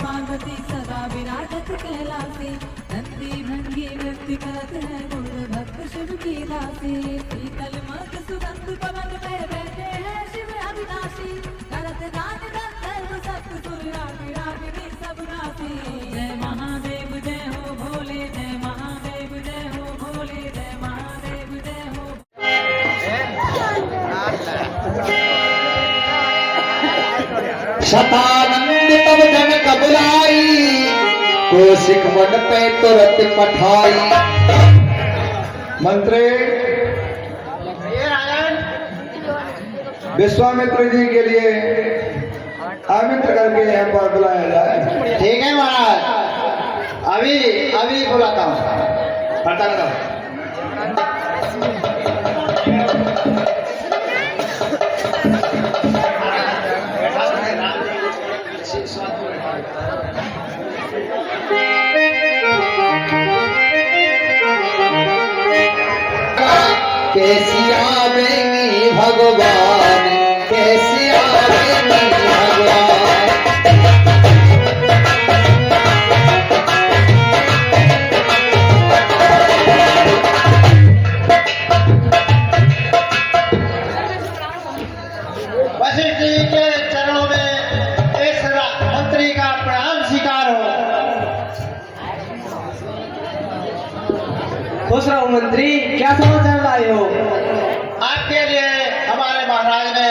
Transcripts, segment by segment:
पार्वती सदा विराजत कैलासे, नंदी भंगी नृत्य करत है गुण भक्त शिव की दासी। शीतल मत सुगंध पवन में बैठे हैं शिव अविनाशी, करत दान गंधर्व सप्त सुर राग रागिनी सब नासी। जय महादेव जय हो भोले, जय महादेव जय हो भोले, जय महादेव जय हो। शतानंद तब जनक बुलाई, कौशिक मन पे तुरंत पठाई। मंत्री विश्वामित्र जी के लिए आमित्र करके यहाँ पर बुलाया जाए। ठीक है महाराज, अभी अभी बुलाता हूँ। पता लगाओ। कैसी आवेंगी भगवान, कैसी आवेंगी भगवान। वशिष्ठ जी के चरणों में इस मंत्री का प्रणाम स्वीकार हो। खुश रहो मंत्री, क्या समाचार लाए हो? आपके लिए हमारे महाराज ने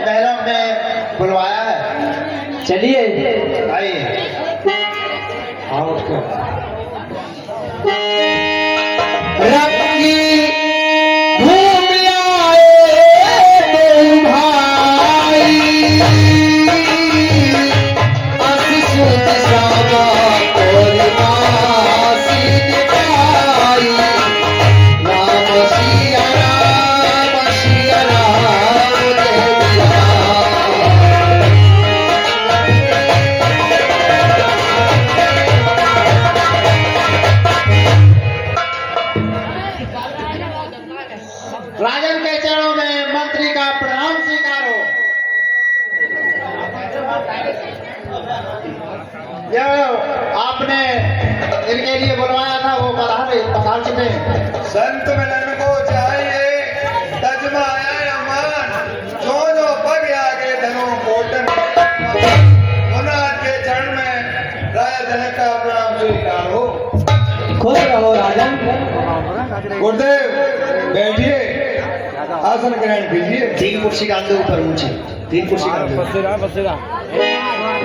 महलों में बुलवाया है। चलिए आइए। आओ उसको। रंगी घूम आए दो भाई, असिसुत सावा और मासी दिखाई। राम सिया राम सिया राम जय जय। राजन के चरणों में मंत्री का प्रणाम स्वीकार हो। जो आपने इनके लिए बुलवाया था वो पधार चुके हैं। संत मिलन को चाहिए तजमाया अमान, जो जो पग आगे धनो कोटन। मुनाद के चरण में राजा जनक का प्रणाम स्वीकार हो। खुश रहो राजन। गुरुदेव बैठिए, आसन ग्रहण कीजिए। 3 कुर्सी का अंदर ऊपर ऊंची 3 कुर्सी का अंदर।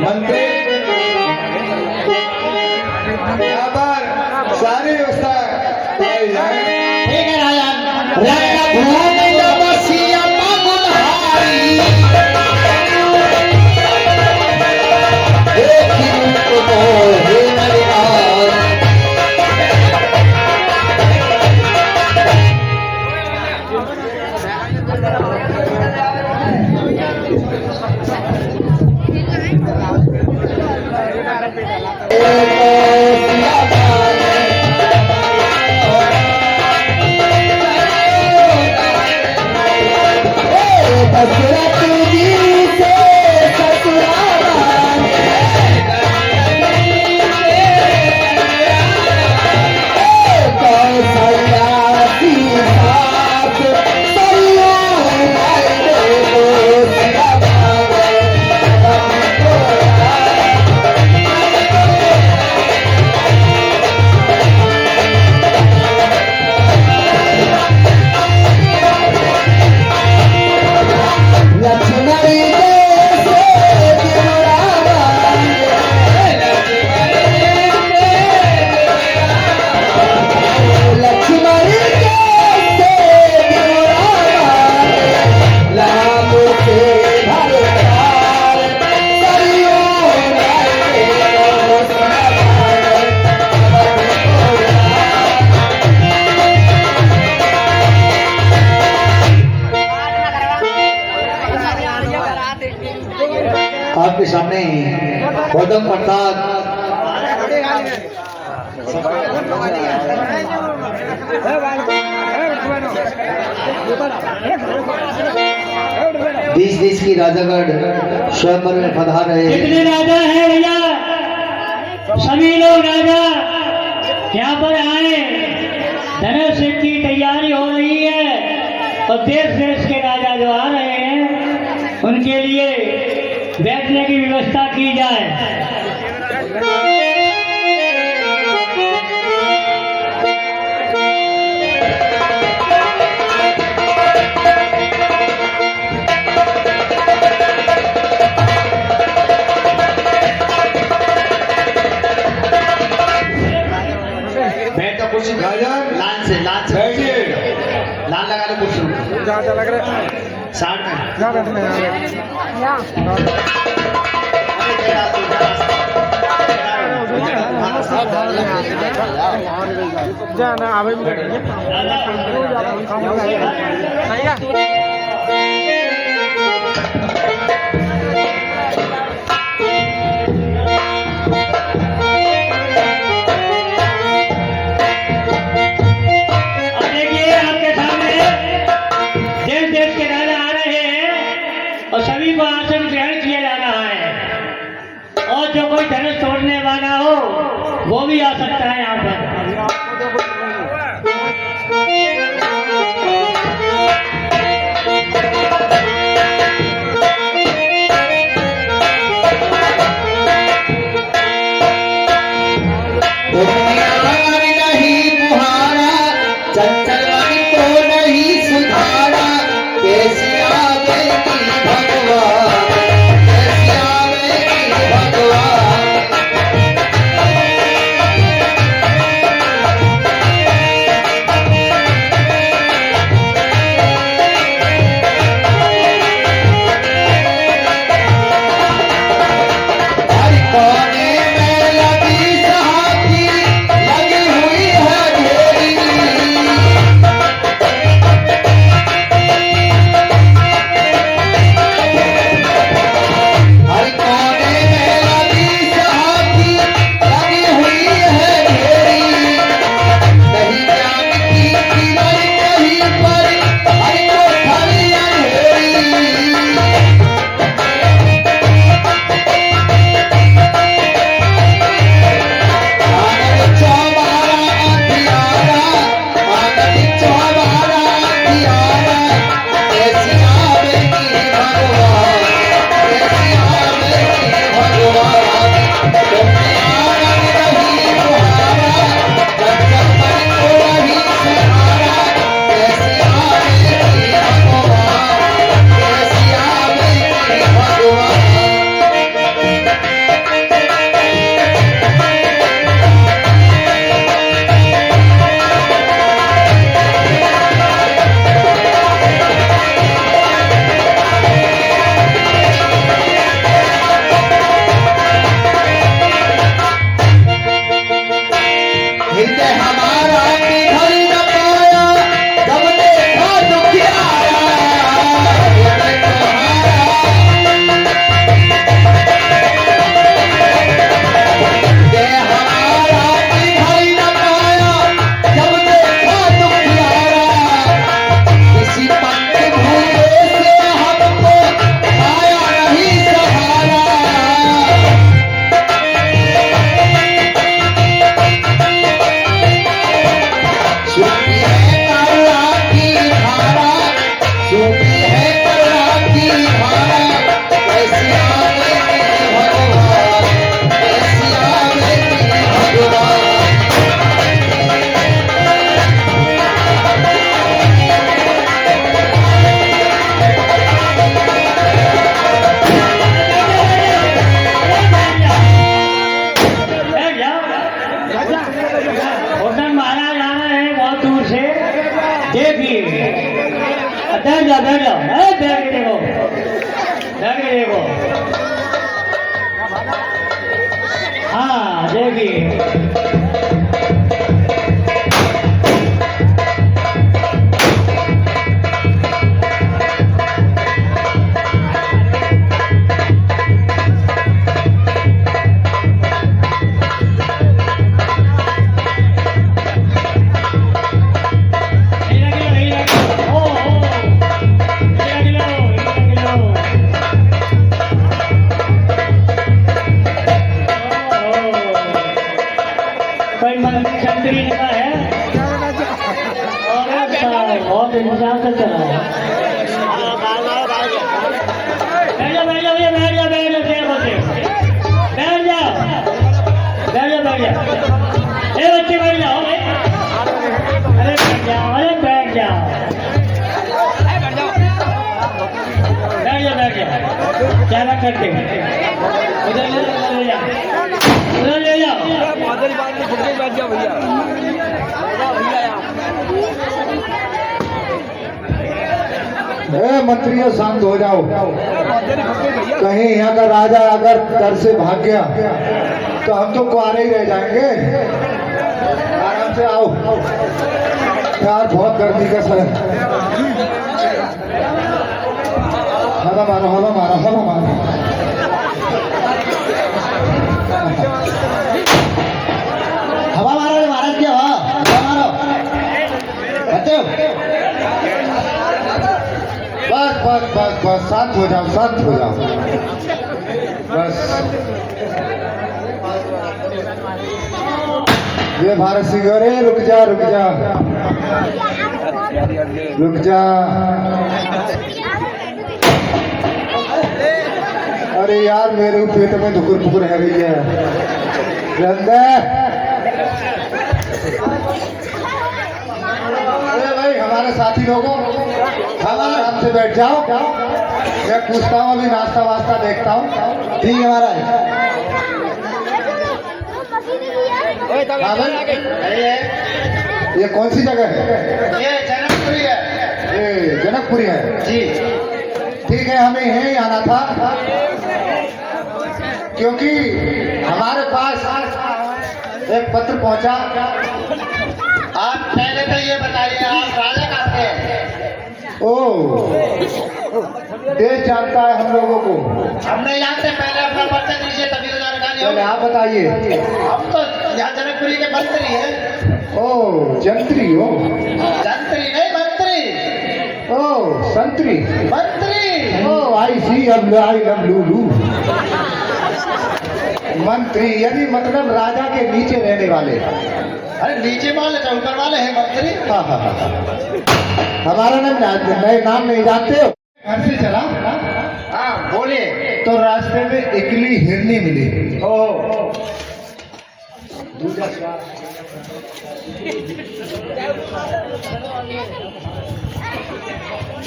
मंत्री यहाँ पर सारी व्यवस्था की जाए। ठीक है राजन। आपके सामने गौतम प्रसाद देश देश की राजागढ़ स्वयंवर में पधार रहे। कितने राजा हैं भैया? सभी लोग राजा यहाँ पर आए, धनुष की तैयारी हो रही है और देश देश के राजा जो आ रहे हैं उनके लिए बैठने की व्यवस्था की जाए। लाल से बैठिए। लाल लगा लो कुर्सी ज्यादा लग रहा है। साठ में ज्यादा में जाना अभी और सभी को आसन ग्रहण किया जा रहा है और जो कोई धनुष तोड़ने वाला हो वो भी आ सकता है यहाँ पर। बैठ जाओ बैठ के देखो बैठ के देखो। हाँ देखिए इंतजाम से चला है। बैठ जाओ बैठ जाओ भैया, बैठ जाओ बैठ जाओ, शेर बच्चे बैठ जाओ बैठ जाओ बैठ जाओ, ए बच्चे बैठ जाओ भाई, अरे बैठ जाओ, अरे बैठ जाओ बैठ जाओ बैठ जाओ, क्या बात करते हो? उधर ले जाओ उधर ले जाओ। मंत्रियों शांत हो जाओ। कहीं यहाँ का राजा अगर घर से भाग गया तो हम तो कुआरे ही रह जाएंगे। आराम से आओ यार, बहुत गर्मी का सर। हवा मारो हवा मारो हवा मारो। हवा मारो महाराज की हवा मारो बच्चे। बस बस बस बस, शांत हो जाओ शांत हो जाओ बस। ये भारत सिंह, अरे रुक जा रुक जा रुक जा। अरे यार मेरे पेट में धुकुर फुकुर है रही है। अरे भाई हमारे साथी लोगों, आराम से बैठ जाओ। मैं पूछता हूँ, अभी नाश्ता वास्ता देखता हूँ। ठीक है महाराज। हाँ भाई, ये कौन सी जगह है? ये जनकपुरी है ये जनकपुरी है जी। ठीक है, हमें यहीं आना था क्योंकि हमारे पास एक पत्र पहुंचा। आप पहले तो ये बताइए, आप राजा कहाँ से हैं? ओ, देश जानता है हम लोगों को। हम नहीं जानते, पहले अपना परिचय दीजिए तभी तो जानकारी पहले होगी। आप बताइए। हम तो यहाँ जनकपुरी के मंत्री हैं। ओ जंत्री हो? जंत्री नहीं, मंत्री। ओ संतरी मंत्री। ओ आई सी, अब आई लव लूलू। मंत्री यानी मतलब राजा के नीचे रहने वाले। अरे नीचे वाले तो ऊपर वाले हैं मंत्री। हाँ हाँ हाँ, हमारा नाम नहीं जानते हो? घर से चला हाँ बोलिए। तो रास्ते में इकली हिरनी मिली। ओ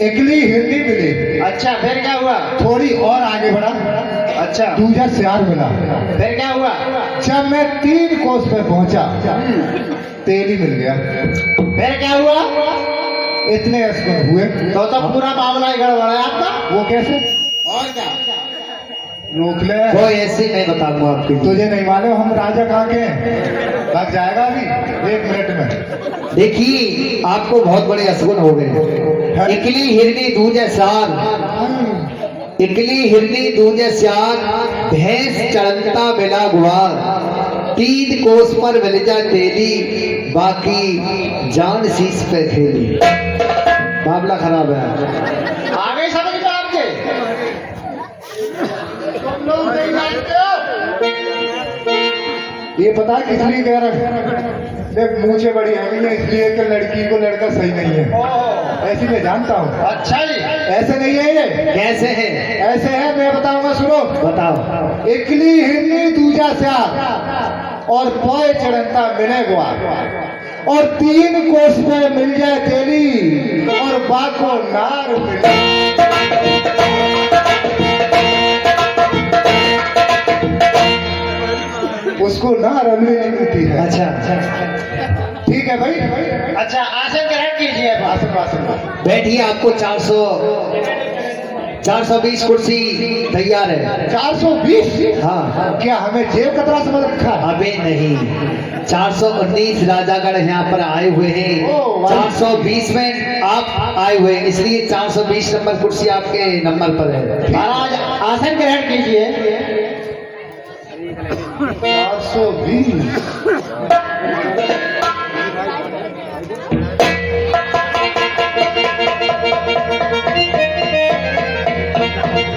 इकली हिरनी मिली। अच्छा, फिर क्या हुआ? थोड़ी और आगे बढ़ा। अच्छा, दूजा सियार मिला। फिर क्या हुआ? जब मैं 3 कोस पे पहुंचा, तेल ही मिल गया। फिर क्या हुआ? इतने अस्कुन हुए। तो पूरा मामला ही गड़बड़ है आपका। वो कैसे? और क्या? रोक ले। कोई ऐसी नहीं बताऊंगा आपको। तुझे नहीं मालूम हम राजा कहाँ के हैं? लग जाएगा अभी 1 मिनट में। देखिए आपको बहुत बड़े असगुन हो गए। इकली हिरनी दूजे सार, इकली हिरनी दूजे सार, भैंस चढ़ता बिला गुआर, 3 कोस पर मिलजा तेली, बाकी जान शीश पे खेली। मामला खराब है। आगे समझ में आपके तुम लोग नहीं जानते हो। ये पता है किस लिए कह रहा? देख मूछे बड़ी है इसलिए कि लड़की को लड़का सही नहीं है, ऐसी मैं जानता हूँ। अच्छा जी। ऐसे नहीं है ये। कैसे है? ऐसे है, मैं बताऊंगा सुनो। बताओ। इकली हिरनी दूजा स्यार और पोए चढ़ता मिले गुआर, और 3 कोस पे मिल जाए तेली, और बाको नार मिले। उसको नार अगली नहीं मिलती है। अच्छा ठीक है भाई। अच्छा, आसन ग्रहण कीजिए। आसन आसन। बैठिए, आपको 420 कुर्सी तैयार है। 420? हाँ। क्या हमें जेब कतरा समझ रखा है? अबे नहीं, 419 राजागण यहाँ पर आए हुए हैं। ओह, 420 में आप आए हुए हैं, इसलिए 420 नंबर कुर्सी आपके नंबर पर है। महाराज आसन ग्रहण कीजिए। 420?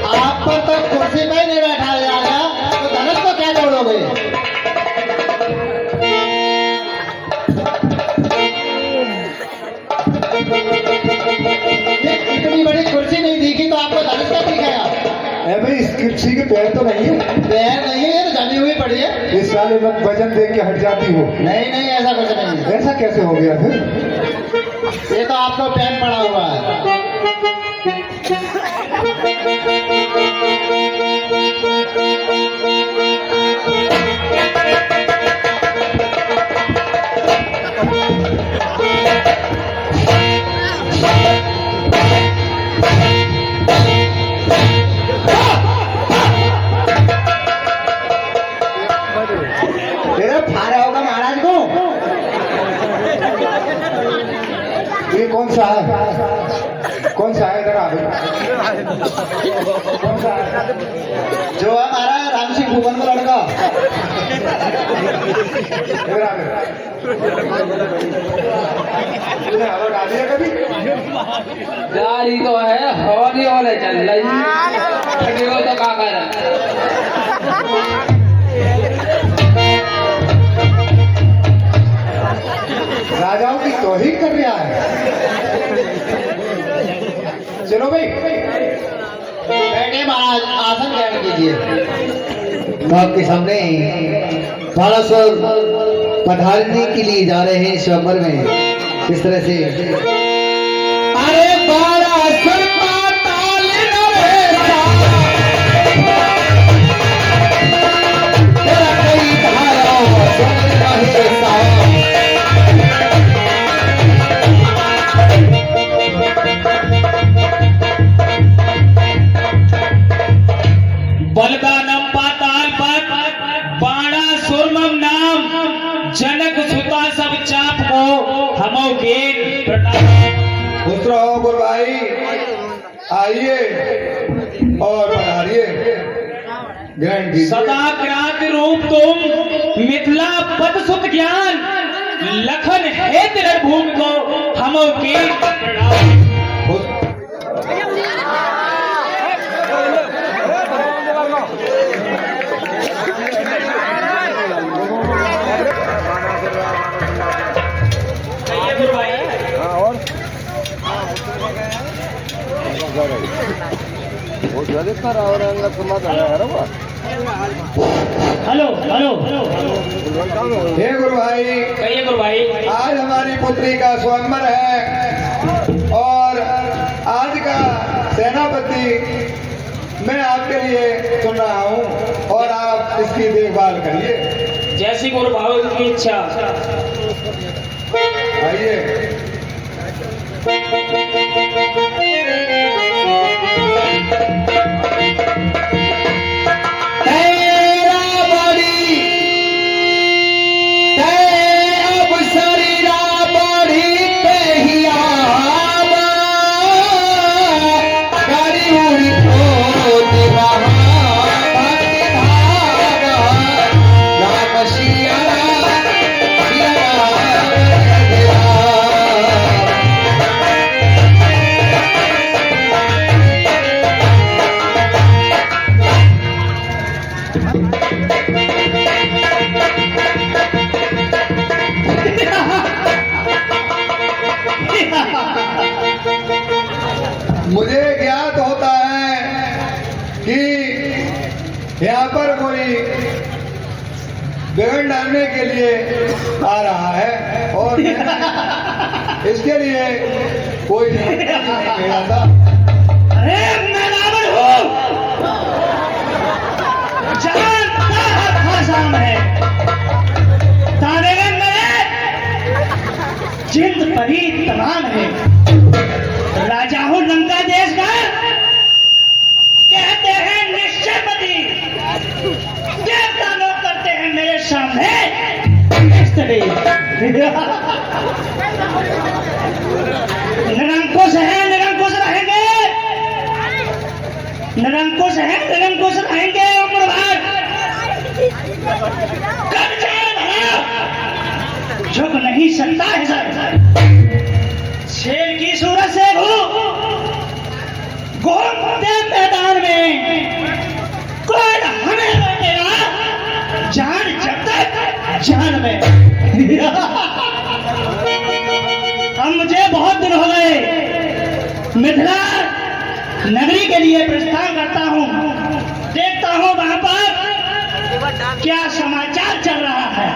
आप पर तो कुर्सी में ही नहीं बैठा जा रहा, तो धनुष को क्या जोड़ोगे? किसी के पैर तो नहीं है? पैर नहीं है, ये तो जमी हुई पड़ी है। इस साले में वजन देख के हट जाती हो। नहीं नहीं, ऐसा कुछ नहीं है। ऐसा कैसे हो गया फिर? ये तो आपको पैन पड़ा हुआ है। तेरा फाड़ा होगा महाराज को। ये कौन सा है? कौन सा है? इधर आ भाई। कौन सा है? जो हमारा राम सिंह भुवन का लड़का। इधर आ भाई। तूने हवा डाली है कभी? गाड़ी तो है, हवा की ओर चल रही ठंडी को तो का कर राजाओं की तौहीन कर रहा है। चलो भाई बैठे महाराज, आसन ग्रहण कीजिए। तो आपके सामने बालासुर पधारने के लिए जा रहे हैं स्वयंवर में। इस तरह से अरे बालासुर पाताल नरेशा, तेरा कई धारा सुन महेशा। बलदानम पाताल पर बाणा सुरमम नाम जनक सुता सब चाप को हमो के प्रणाम। खुश रहो गुरु भाई, आइए और पधारिए, ग्रहण कीजिए। सदा क्रांति रूप तुम मिथिला पद सुत ज्ञान लखन है तेरे भूमि को हमो के प्रणाम। हेलो हेलो हे गुरु भाई, कहिए गुरु भाई। आज हमारी पुत्री का स्वयंवर है और आज का सेनापति मैं आपके लिए चुन रहा हूँ और आप इसकी देखभाल करिए। जैसी गुरु भाव की इच्छा। आइए। मुझे ज्ञात होता है कि यहाँ पर कोई बिगड़ डालने के लिए आ रहा है और मैंने इसके लिए कोई नहीं किया था। अरे मैं रावण हूँ, जानता है भाषा में तारे मेरे जिंद परी तमाम है। राजा हूँ लंका देश का, कहते हैं निश्चयपति, देवता लोग करते हैं मेरे सामने निरंकुश है, निरंकुश रहेंगे, निरंकुश है, निरंकुश रहेंगे। उम्र भर झुक नहीं सकता है सर। शेर की सूरत से घूमते मैदान में कोई हमें रोकेगा, जान जब तक जान में। अब मुझे बहुत दिन हो गए मिथिला नगरी के लिए प्रस्थान करता हूँ। देखता हूँ वहां पर क्या समाचार चल रहा है।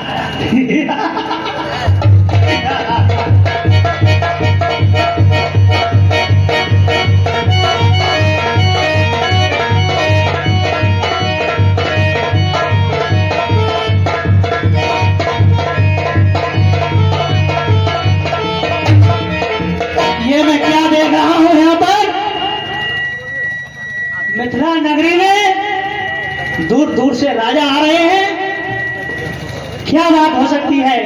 ये मैं क्या देख रहा हूँ यहाँ पर मिथिला नगरी में दूर दूर से राजा आ रहे हैं। क्या बात हो सकती है?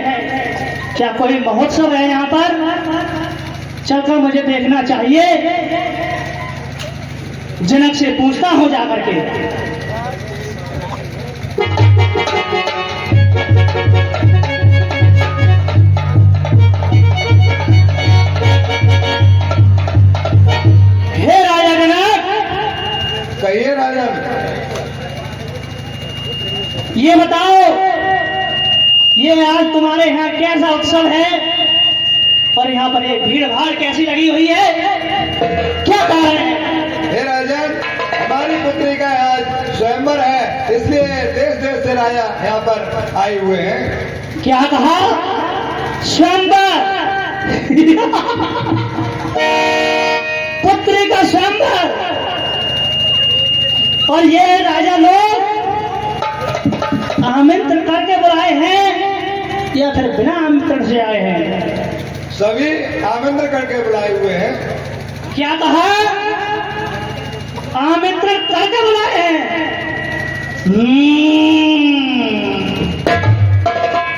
क्या कोई महोत्सव है यहाँ पर? चलकर मुझे देखना चाहिए। जनक से पूछता हूँ जाकर के। हे राजा जनक, कहिए राजन। ये बताओ, ये आज तुम्हारे यहाँ कैसा उत्सव है और यहाँ पर ये भीड़ भाड़ कैसी लगी हुई है? क्या कारण है? हे राजन, हमारी पुत्री का आज स्वयंवर है, इसलिए देश देश से राजा यहाँ पर आए हुए हैं। क्या कहा? स्वयंवर? पुत्री का स्वयंवर? और ये राजा लोग आमंत्रण करके बुलाए हैं या फिर बिना आमंत्रण से आए हैं? सभी आमंत्रण करके बुलाए हुए हैं। क्या कहा? आमंत्रण करके बुलाए हैं।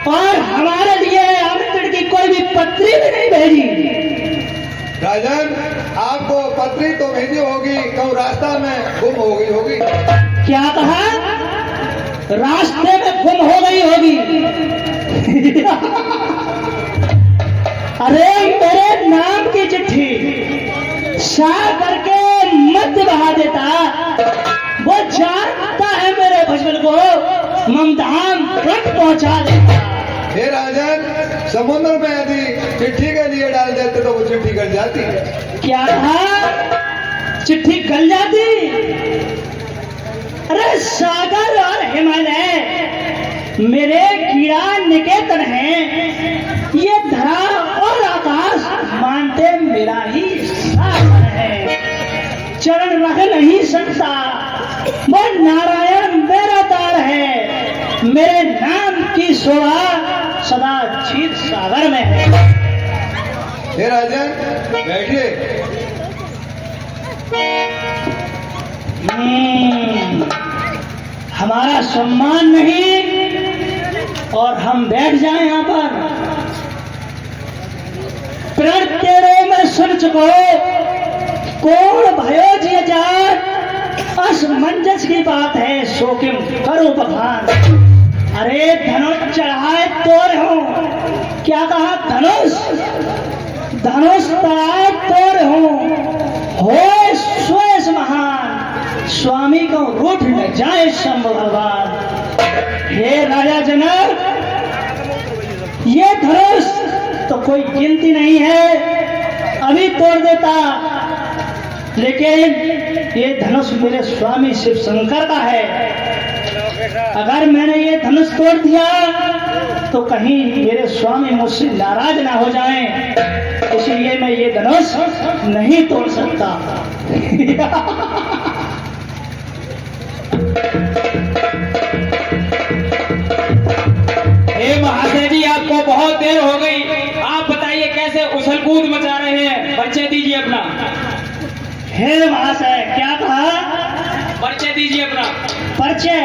और हमारे लिए आमंत्रण की कोई भी पत्री भी नहीं भेजी। राजन, आपको पत्री तो भेजी होगी, कहूँ रास्ता में गुम हो गई होगी। क्या कहा? रास्ते में गुम हो गई होगी। अरे मेरे नाम की चिट्ठी साफ करके मत बहा देता। वो जानता है मेरे भजन को, ममताम तक पहुंचा देता। हे राजन, समुद्र में यदि चिट्ठी के लिए डाल देते तो वो चिट्ठी गल जाती। क्या कहा? चिट्ठी गल जाती? अरे सागर और हिमालय मेरे कीड़ा निकेतन हैं। ये धरा और आकाश मानते मेरा ही सागर है। चरण रख नहीं सकता, वो नारायण मेरा तार है। मेरे नाम की शोभा सदा क्षीर सागर में है। हे राजन, बैठिए। हमारा सम्मान नहीं और हम बैठ जाएं यहाँ पर? प्रण तेरे में सुन चुको, कौन भयो जी जात, असमंजस की बात है, सो किम करो बखान। अरे धनुष चढ़ाए तोड़ हूं। क्या कहा? धनुष? धनुष तड़ाए तोड़ हूं। हो स्वयं महान, स्वामी को रूठ न जाए शंभु भगवान। हे राजा जनक, ये धनुष तो कोई गिनती नहीं है, अभी तोड़ देता। लेकिन ये धनुष मेरे स्वामी शिव शंकर का है। अगर मैंने ये धनुष तोड़ दिया तो कहीं मेरे स्वामी मुझसे नाराज ना हो जाएं, इसलिए मैं ये धनुष नहीं तोड़ सकता। हे महाशय जी, आपको बहुत देर हो गई, आप बताइए कैसे उछल कूद मचा रहे हैं? परिचय दीजिए अपना। हे महाशय, क्या कहा? परिचय दीजिए अपना। परिचय?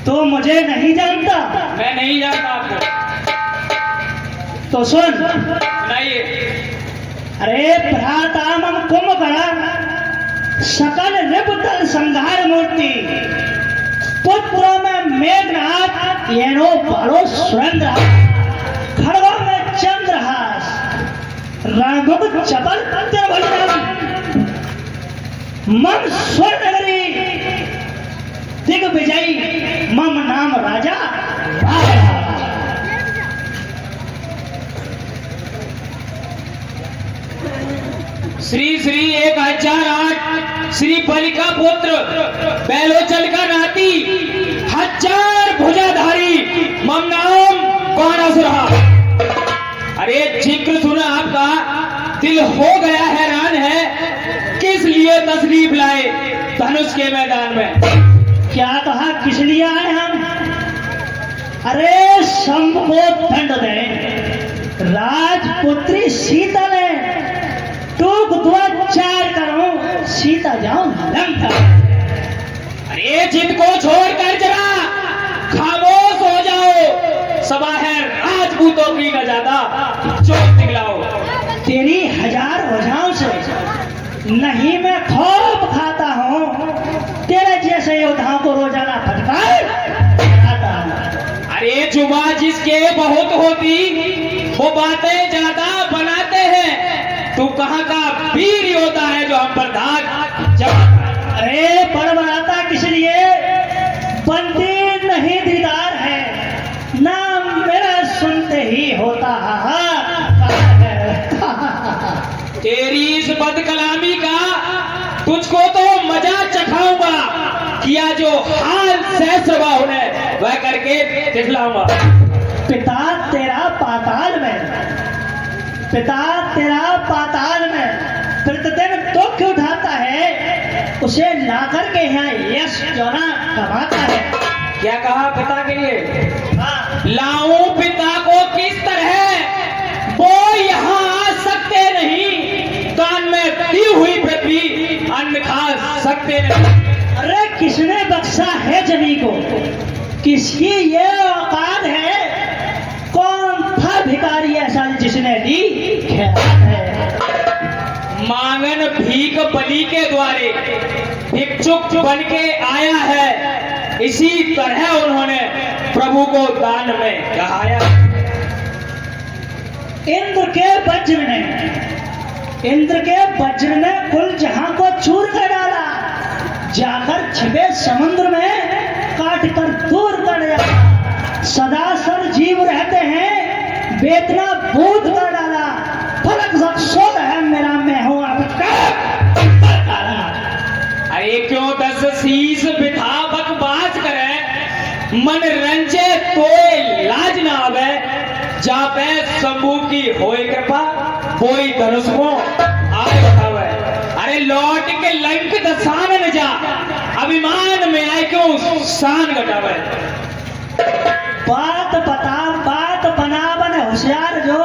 तो मुझे नहीं जानता? मैं नहीं जानता आपको। तो सुन, सुनाइए। अरे भ्रातामम कुंभकर्ण, सकल रिपुतल संहार मूर्ति, पुत्रों में मेघनाथ, येनो बालो सुरेंद्र, खड़गों में चंद्रहास, रणभुग चपल त्रिभुजन, मम स्वर नगरी दिग्विजयी, मम नाम राजा रावण। श्री श्री 1008 श्री बलि का पुत्र बैलोचल का नाती 1000 भुजाधारी मम नाम बाणासुर। अरे जिक्र सुना आपका दिल हो गया हैरान है, किस लिए तशरीफ लाए धनुष के मैदान में? क्या कहा, किस लिए आए हम? अरे शंभ को दंड दे, राजपुत्री सीता ने टूक द्वाचार करूं, सीता जाऊं लंका। अरे जिद को छोड़कर जरा खामोश हो जाओ, सभा है राजपूतों की न ज्यादा चोट दिखलाओ। तेरी 1000 वजहों से नहीं मैं खूब खाता हूँ, तेरे जैसे योद्धाओं को रोजाना फटकार खाता हूँ। अरे जुबा जिसके बहुत होती वो बातें ज्यादा बनाते हैं, तू कहाँ का वीर योद्धा है जो हम पर धाक जमाता है? अरे बड़बड़ाता किस लिए? बंदी नहीं दीदार है, नाम मेरा सुनते ही होता तेरी इस बदकलामी का तुझको तो मजा चखाऊंगा, किया जो हाल सहस्रवा उन्हें वह करके दिखलाऊंगा। पिता तेरा पाताल में, पिता तेरा पाताल में प्रतिदिन दुख उठाता है, उसे लाकर के यहाँ यश जोना कमाता है। क्या कहा पिता के लिए? हाँ, लाऊं पिता को किस तरह, वो यहाँ आ सकते नहीं, कान में दी हुई पृथ्वी अन्न खा सकते नहीं। अरे किसने बख्शा है जमी को, किसकी ये औकात है? कौन था भिखारी ऐसा जिसने दी खैरात है? मांगन भीख बलि के द्वारे भिक्षुक बन के आया है, इसी तरह उन्होंने प्रभु को दान में कहाया। इंद्र के वज्र ने कुल जहां को चूर कर डाला, जाकर छिपे समुद्र में काट कर दूर कर दिया। सदा सर जीव रहते हैं, बेतना भूत कर डाला, फलक सक्षोद है मेरा, मैं हूं आपका। अरे क्यों 10 शीश बिठा बकवास करे, मन रंजे तोय लाज न आवे, जापे शंभू की होए कृपा कोई धनुष को आए बतावे। अरे लौट के लंक दसान न जा, अभिमान में आए क्यों शान घटावे। बात बता, बात बना बन होशियार जो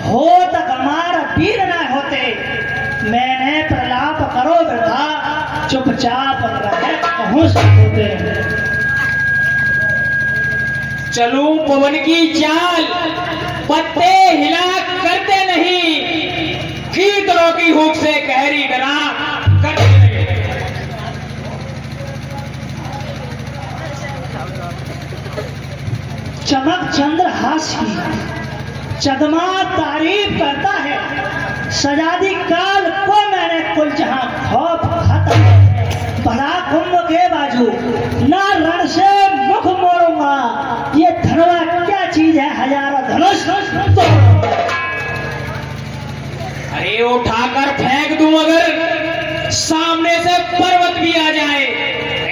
हो तक हमारा वीर न होते, मैंने प्रलाप करो वृथा, चुपचाप रहे कहूं होते। चलूं पवन की चाल, पत्ते हिला करते नहीं, कीतरों की हुक से गहरी डरा करते नहीं। चमक चंद्र हास की चगमा तारीफ करता है, सजादी काल को मैंने कुल जहां खौफ खाता है। भला कुंभ के बाजू ना रण से मुख मोड़ूंगा, ये धनवा क्या चीज है, 1000 धनुष तोड़ूंगा। अरे उठाकर फेंक दूं अगर सामने से पर्वत भी आ जाए,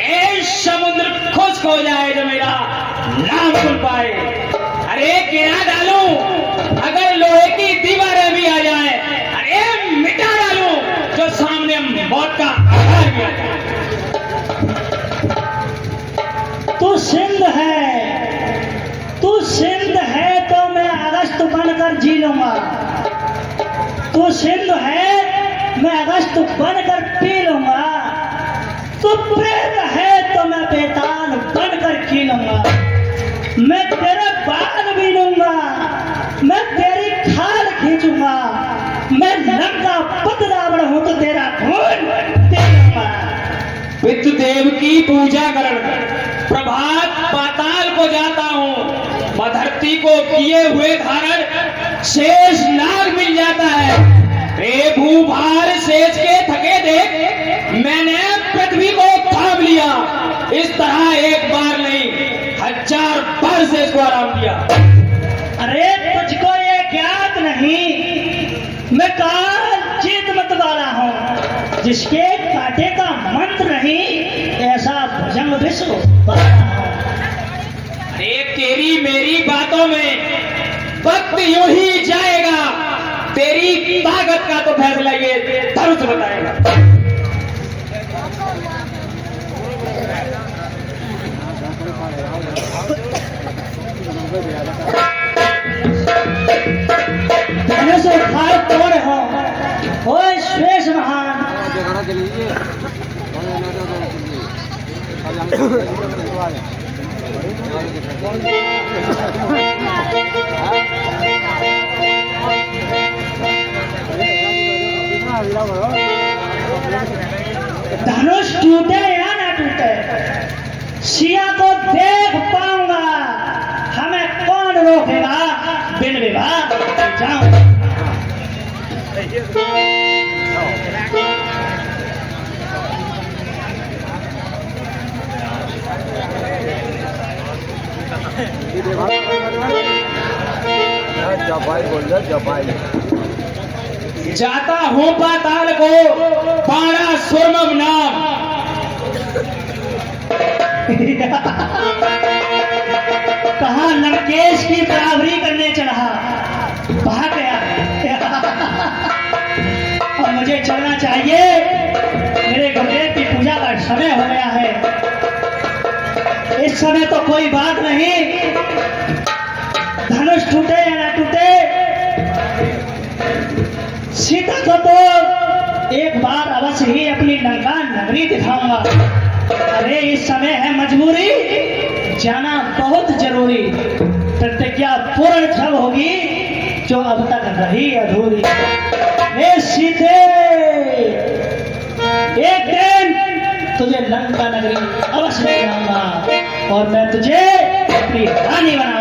ए समुद्र खुश्क हो जाए जो मेरा नाम सुन पाए। अरे गिरा डालूं अगर लोहे की दीवारें भी आ जाए, अरे मिटा डालूं जो सामने मौत का आधार भी आ जाए। तू सिंध है तो मैं अगस्त बनकर जी लूंगा, तू सिंध है मैं अगस्त बनकर पी लूंगा, तू प्रेत है तो मैं बेताल बनकर खी लूंगा। मैं तेरे बाल भी लूंगा, मैं तेरी खाल खींचूंगा, मैं लंका पत रावण हूं तो तेरा खून पी लूंगा। विद्युदेव की पूजा कर प्रभात पाताल को जाता हूँ, धरती को किए हुए धारण शेष नाग मिल जाता है। रे भूभार शेष के थके देख मैंने पृथ्वी को थाम लिया, इस तरह एक बार नहीं 1000 बार शेष को आराम दिया। अरे तुझको ये ज्ञात नहीं, मैं काल चित जिसके कांटे का मंत्र नहीं, ऐसा भुजंग विश्व। अरे तेरी मेरी बातों में वक्त यूं ही जाएगा, तेरी ताकत का तो फैसला ये धनुष बताएगा। धनुष उठाए तोड़ हो श्वेश महान। धनुष टूटे या ना टूटे, सिया को देख पाऊंगा, हमें कौन रोकेगा, बिन विवाह जाऊं। जाता हूँ पाताल को पारा सुरमम नाम। कहा लंकेश की बराबरी करने चढ़ा, भाग गया। और मुझे चलना चाहिए, मेरे गुरुदेव की पूजा का समय हो गया है। इस समय तो कोई बात नहीं, धनुष टूटे या ना टूटे, सीता को तो एक बार अवश्य ही अपनी लंका नगरी दिखाऊंगा। अरे इस समय है मजबूरी, जाना बहुत जरूरी, प्रतिज्ञा पूर्ण जब होगी जो अब तक रही अधूरी। हे सीते, एक दिन तुझे लंका नगरी अवश्य दिखाऊंगा और मैं तुझे अपनी रानी बनाऊंगा।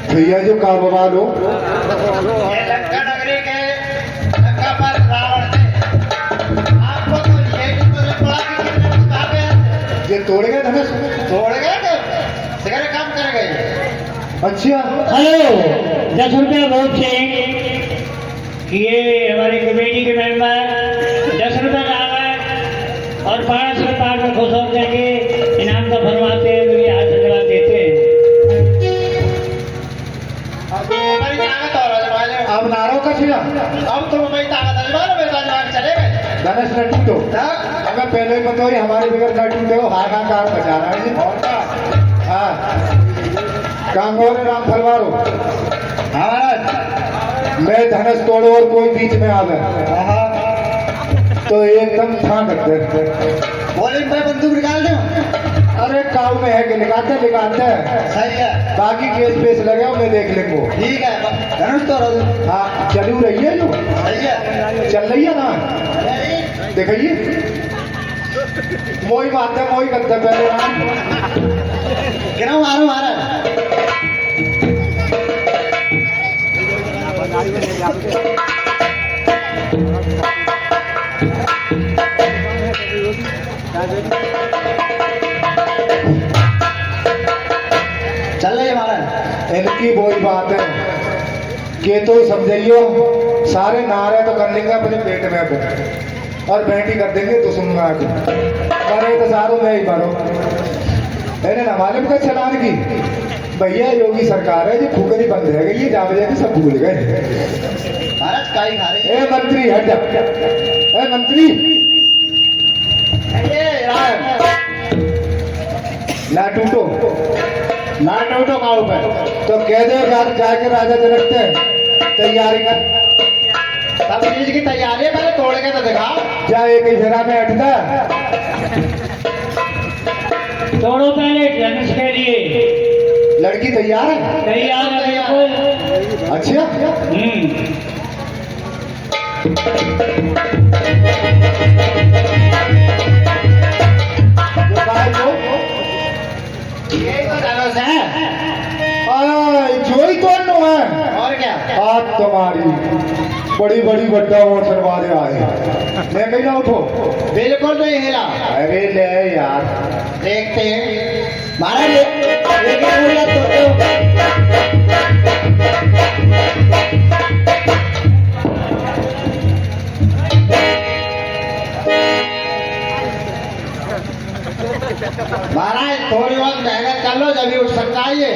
भैया जो कारोबार हो, लंका नगरी के लंका पर रावण ने आपको तो ये पड़ा कि कितने कहा गया, ये तोड़ गए धनुष। तोड़ गए थे, सिगरे काम कर गए। अच्छा, हेलो, 10 रुपये बहुत थे। ये हमारी कमेटी के मेंबर 10 रुपये ला गए और 5 रुपये में खुश हो जाएंगे, इनाम का फरमाते हैं, तो ये हाथ धन्यवाद देते हैं। अब नारों का छिड़ा अब तो मुंबई ताकत अजमान मेरे जवान चले गए। धनुष न टूटो। हमें पहले ही पता हो हमारे बगैर न टूटे हो, हाहाकार बचा रहा है जी। हाँ, कांगोर राम फलवारो। हाँ, मैं धनुष तोड़ो और कोई बीच में आवे तो एकदम फांक दे। बोले मैं बंदूक निकाल दूं। अरे काऊ में है कि निकालते सही है, बाकी केस पेश लगे हो, मैं देख लेंगे। ठीक है, धनुष तोड़ो। हाँ, चलू रही है जो सही है, चल रही है ना, देखिए मोई मारते मोई करते पहले राम गिरा मारो मारा। चल रही हमारा। इनकी वही बात है कि तो समझियो सारे नारे तो कर लेंगे अपने पेट में अब, और बेटी कर देंगे तो सुनना मरे तो सारों में ही मरो। इन्हें न मालूम का चलान की भैया योगी सरकार है, जो फूकनी बंद है ये जा बजे सब भूल गए। भारत का ही खा रही है। ए मंत्री हट जा, ए मंत्री ना टूटो का ऊपर तो कह दे जाके राजा जनक से तैयारी कर। सब चीज की तैयारी है, पहले तोड़ के तो दिखा। जा एक ही फेरा में हटता। तोड़ो पहले धनुष के लिए। लड़की तैयार है? तैयार है बिल्कुल। अच्छा, जो बाहर जो ये तो धनुष है। जो ही तोड़नो है। और क्या आज तुम्हारी बड़ी बड़ी बड्डा मोटर वाले आए मैं कहीं ना उठो बिल्कुल नहीं हिला। अरे ले यार देखते हैं महाराज लेके बोला तो महाराज थोड़ी बहुत मेहनत कर लो जब भी उठ सकता है ये।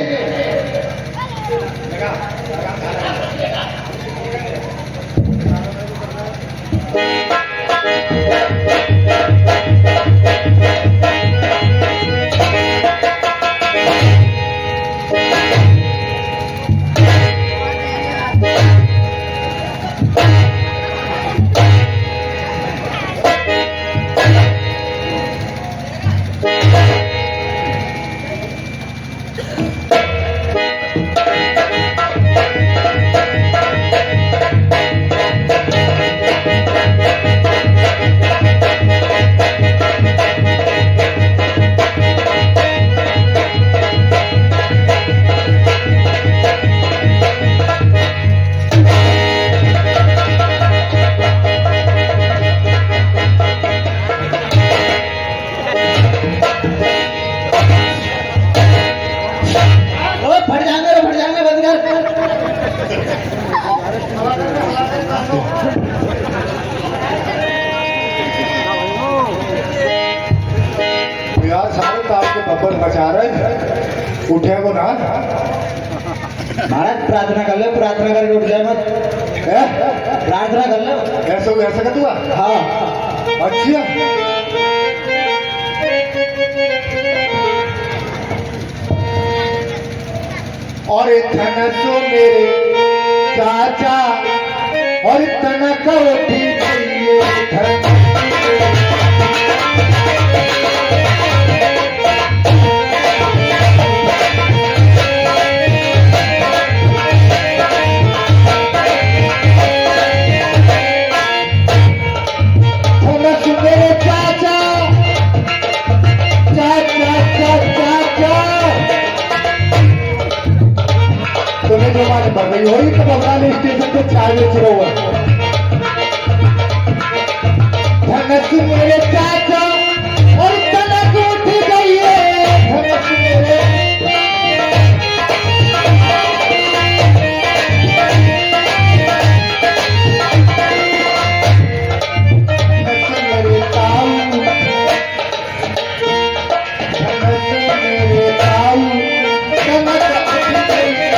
यार सारे ताल के बब्बर बचा रहे हैं उठे को ना महाराज प्रार्थना कर लो, प्रार्थना करके उठ जाए मत। प्रार्थना कर लो। ऐसा ऐसा कर दूंगा हाँ अच्छा और इतना सो मेरे चाचा और इतना करो ठीक है तुम्हें जो बात बढ़ रही हो रही तो बंगाली स्टेशन पे चाय बेच रहा हुआ धनस मेरे चाचा और तनक उठ गई है धनस मेरे ताऊ धनस मेरे ताऊ तनक उठ गई है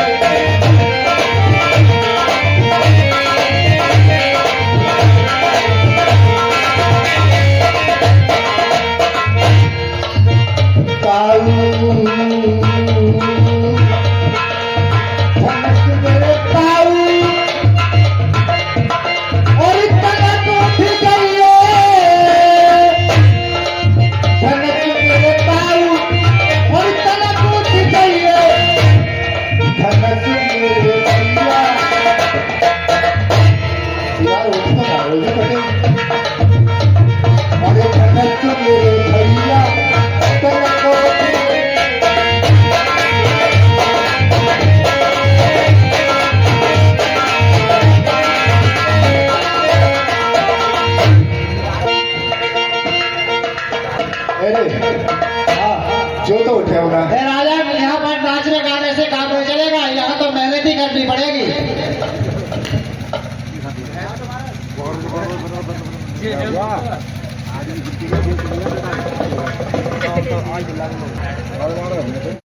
जो तो उठे होगा राजा यहाँ पर नाचने गाने से काम नहीं चलेगा, यहाँ तो मेहनत ही करनी पड़ेगी।